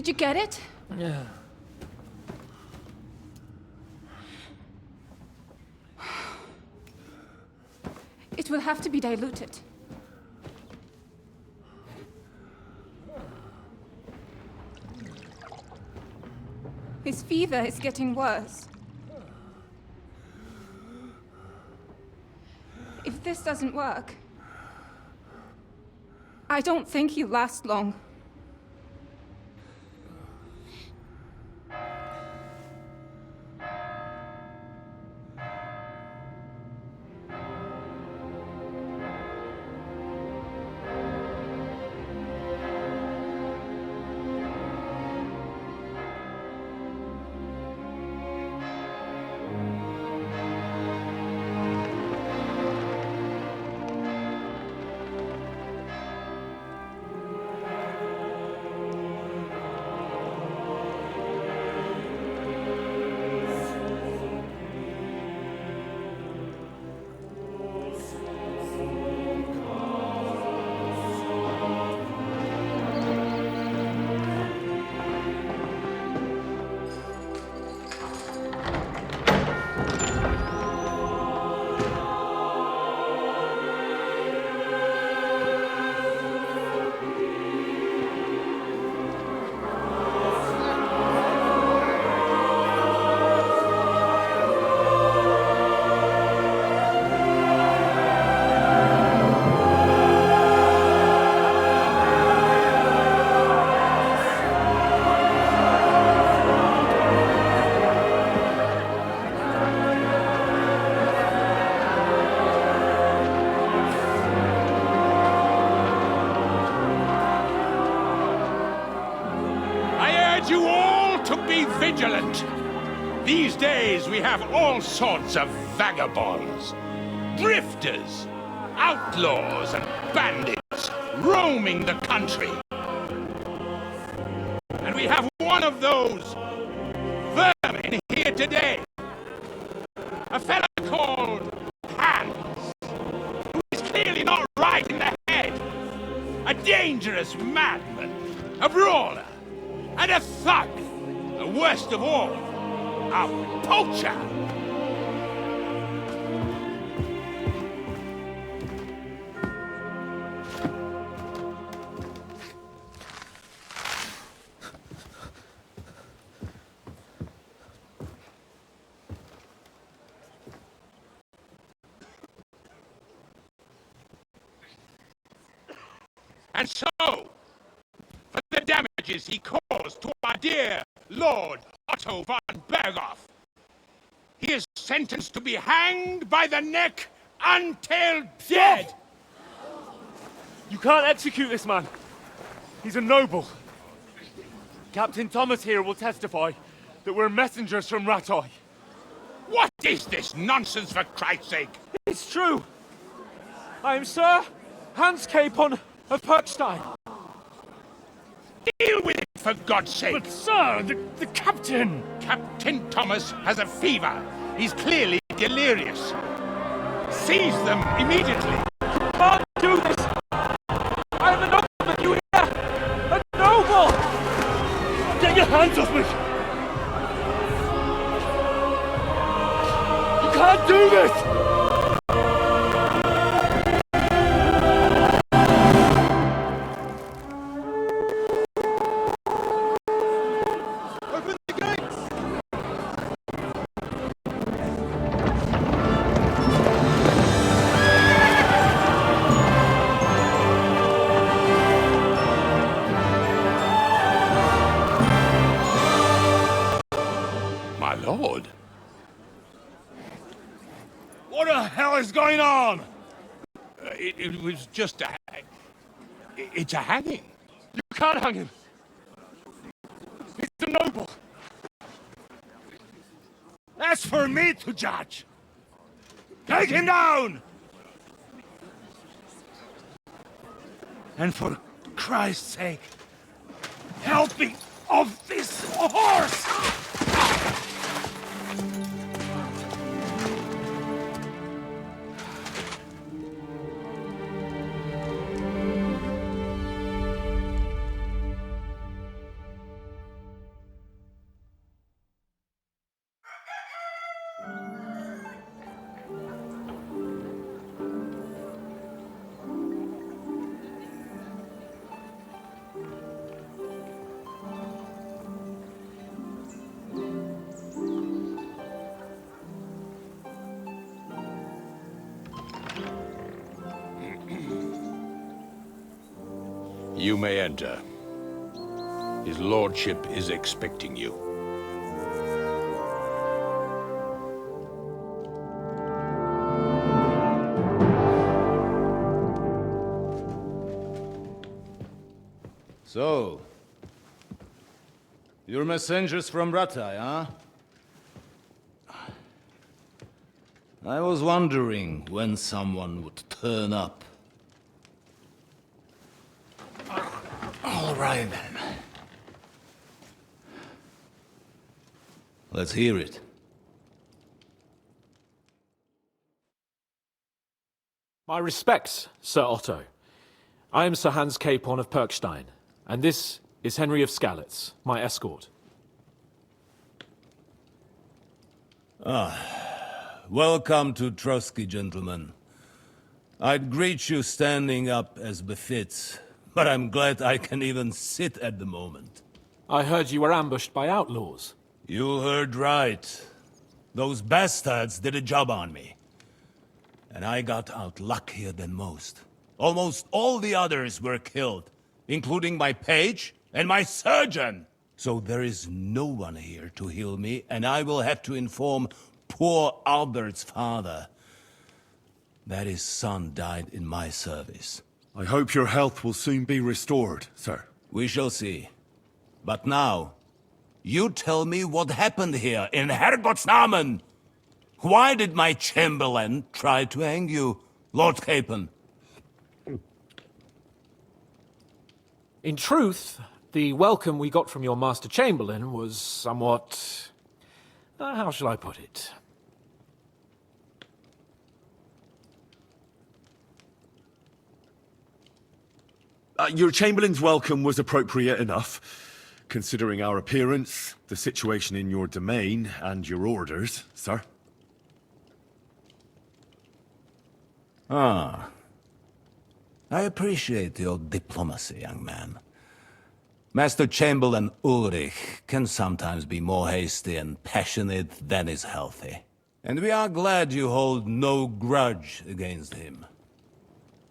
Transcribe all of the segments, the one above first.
Did you get it? Yeah. It will have to be diluted. His fever is getting worse. If this doesn't work, I don't think he'll last long. Vigilant. These days we have all sorts of vagabonds, drifters, outlaws and bandits roaming the country. And we have one of those vermin here today. A fella called Hans, who is clearly not right in the head. A dangerous madman, a brawler, and a thug. The worst of all, a poacher! And so, for the damages he caused to our dear Lord Otto von Berghoff, he is sentenced to be hanged by the neck until dead. You can't execute this man. He's a noble. Captain Thomas here will testify that we're messengers from Ratoi. What is this nonsense, for Christ's sake? It's true. I am Sir Hans Capon of Perkstein. Deal with it, for God's sake! But sir, the captain! Captain Thomas has a fever. He's clearly delirious. Seize them immediately. You can't do this! I am a nobleman, you hear? A noble! Get your hands off me! You can't do this! Lord. What the hell is going on? It was just a... It's a hanging. You can't hang him. He's a noble. That's for me to judge. Take him down! And for Christ's sake, help me off this horse! You may enter. His lordship is expecting you. So, you're messengers from Ratai, huh? I was wondering when someone would turn up. All right, then. Let's hear it. My respects, Sir Otto. I am Sir Hans Capon of Perkstein, and this is Henry of Skalitz, my escort. Welcome to Trotsky, gentlemen. I'd greet you standing up as befits, but I'm glad I can even sit at the moment. I heard you were ambushed by outlaws. You heard right. Those bastards did a job on me. And I got out luckier than most. Almost all the others were killed, including my page and my surgeon. So there is no one here to heal me, and I will have to inform poor Albert's father that his son died in my service. I hope your health will soon be restored, sir. We shall see. But now, you tell me what happened here in Herrgottsnamen. Why did my chamberlain try to hang you, Lord Capon? In truth, the welcome we got from your Master Chamberlain was somewhat... how shall I put it? Your Chamberlain's welcome was appropriate enough, considering our appearance, the situation in your domain, and your orders, sir. Ah. I appreciate your diplomacy, young man. Master Chamberlain Ulrich can sometimes be more hasty and passionate than is healthy. And we are glad you hold no grudge against him.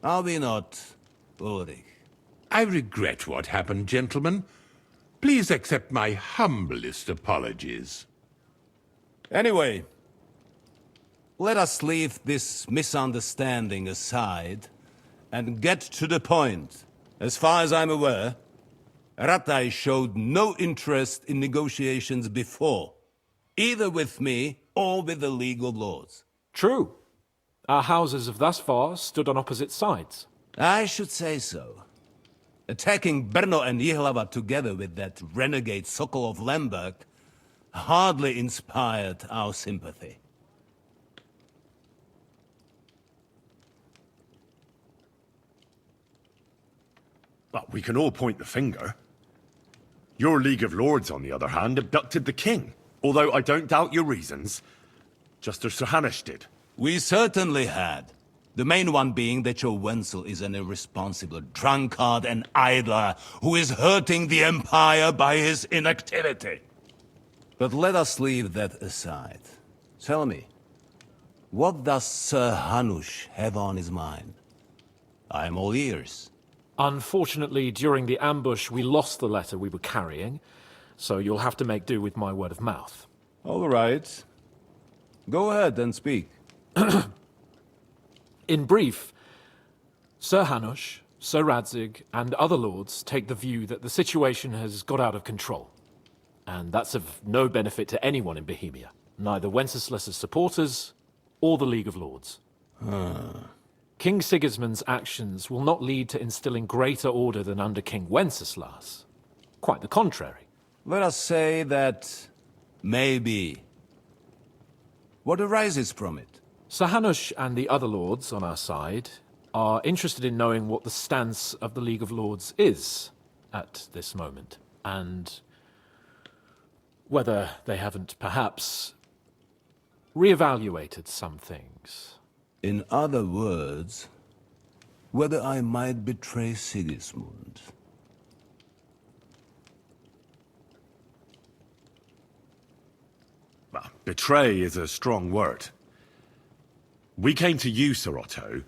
Are we not, Ulrich? I regret what happened, gentlemen. Please accept my humblest apologies. Anyway, let us leave this misunderstanding aside and get to the point. As far as I'm aware, Ratai showed no interest in negotiations before, either with me or with the League of Lords. True. Our houses have thus far stood on opposite sides. I should say so. Attacking Brno and Jihlava together with that renegade Sokol of Lemberg hardly inspired our sympathy. But we can all point the finger. Your League of Lords, on the other hand, abducted the king. Although I don't doubt your reasons, just as Sir Hanush did. We certainly had. The main one being that your Wenzel is an irresponsible drunkard and idler who is hurting the Empire by his inactivity. But let us leave that aside. Tell me, what does Sir Hanush have on his mind? I am all ears. Unfortunately, during the ambush, we lost the letter we were carrying, so you'll have to make do with my word of mouth. All right. Go ahead and speak. In brief, Sir Hanush, Sir Radzig, and other lords take the view that the situation has got out of control. And that's of no benefit to anyone in Bohemia, neither Wenceslas's supporters or the League of Lords. King Sigismund's actions will not lead to instilling greater order than under King Wenceslas. Quite the contrary. Let us say that maybe. What arises from it? Sir Hanush and the other lords on our side are interested in knowing what the stance of the League of Lords is at this moment, and whether they haven't perhaps reevaluated some things. In other words, whether I might betray Sigismund. Well, betray is a strong word. We came to you, Sir Otto,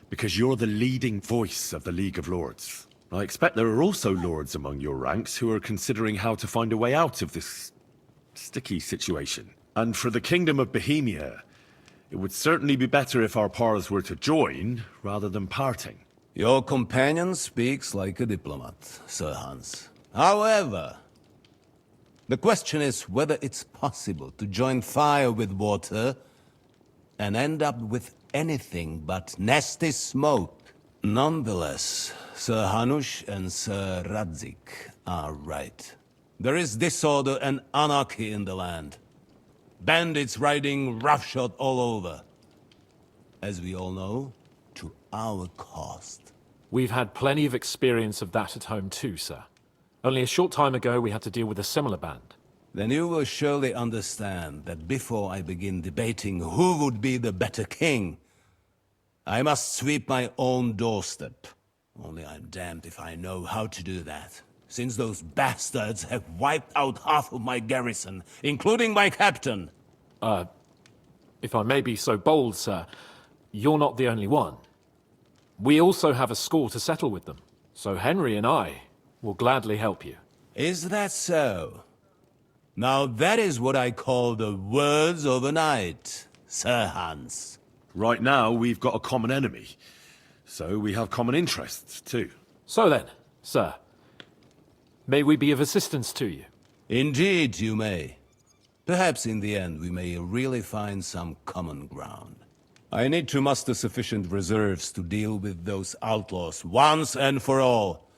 because you're the leading voice of the League of Lords. I expect there are also lords among your ranks who are considering how to find a way out of this sticky situation. And for the Kingdom of Bohemia, it would certainly be better if our paths were to join, rather than parting. Your companion speaks like a diplomat, Sir Hans. However, the question is whether it's possible to join fire with water and end up with anything but nasty smoke. Nonetheless, Sir Hanush and Sir Radzik are right. There is disorder and anarchy in the land. Bandits riding roughshod all over. As we all know, to our cost. We've had plenty of experience of that at home too, sir. Only a short time ago we had to deal with a similar band. Then you will surely understand that before I begin debating who would be the better king, I must sweep my own doorstep. Only I'm damned if I know how to do that, since those bastards have wiped out half of my garrison, including my captain. If I may be so bold, sir, you're not the only one. We also have a score to settle with them, so Henry and I will gladly help you. Is that so? Now that is what I call the words of a knight, Sir Hans. Right now, we've got a common enemy, so we have common interests, too. So then, sir, may we be of assistance to you? Indeed you may. Perhaps in the end we may really find some common ground. I need to muster sufficient reserves to deal with those outlaws once and for all.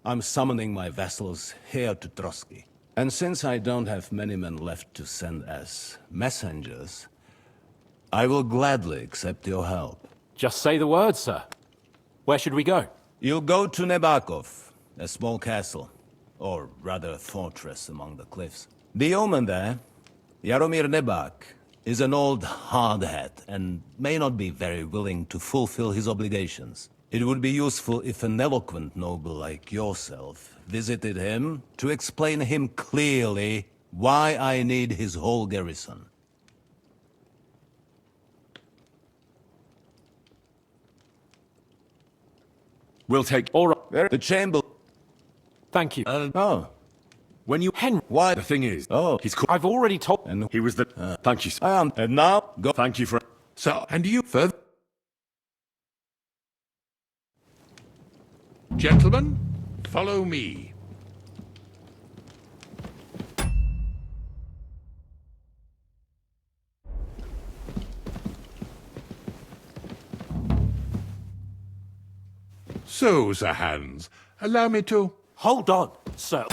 I'm summoning my vassals here to Trotsky. And since I don't have many men left to send as messengers, I will gladly accept your help. Just say the word, sir. Where should we go? You'll go to Nebakov, a small castle, or rather a fortress among the cliffs. The yeoman there, Jaromir Nebak, is an old hardhat and may not be very willing to fulfill his obligations. It would be useful if an eloquent noble like yourself visited him to explain him clearly why I need his whole garrison. We'll take... All right. The chamber... Thank you. Oh. When you... Henry. Why? The thing is... Oh. He's called... I've already told... And He was the... Thank you, sir. I am. And now, go. Thank you for... So, and you further... Gentlemen, follow me. So, Sir Hans, allow me to... Hold on, sir.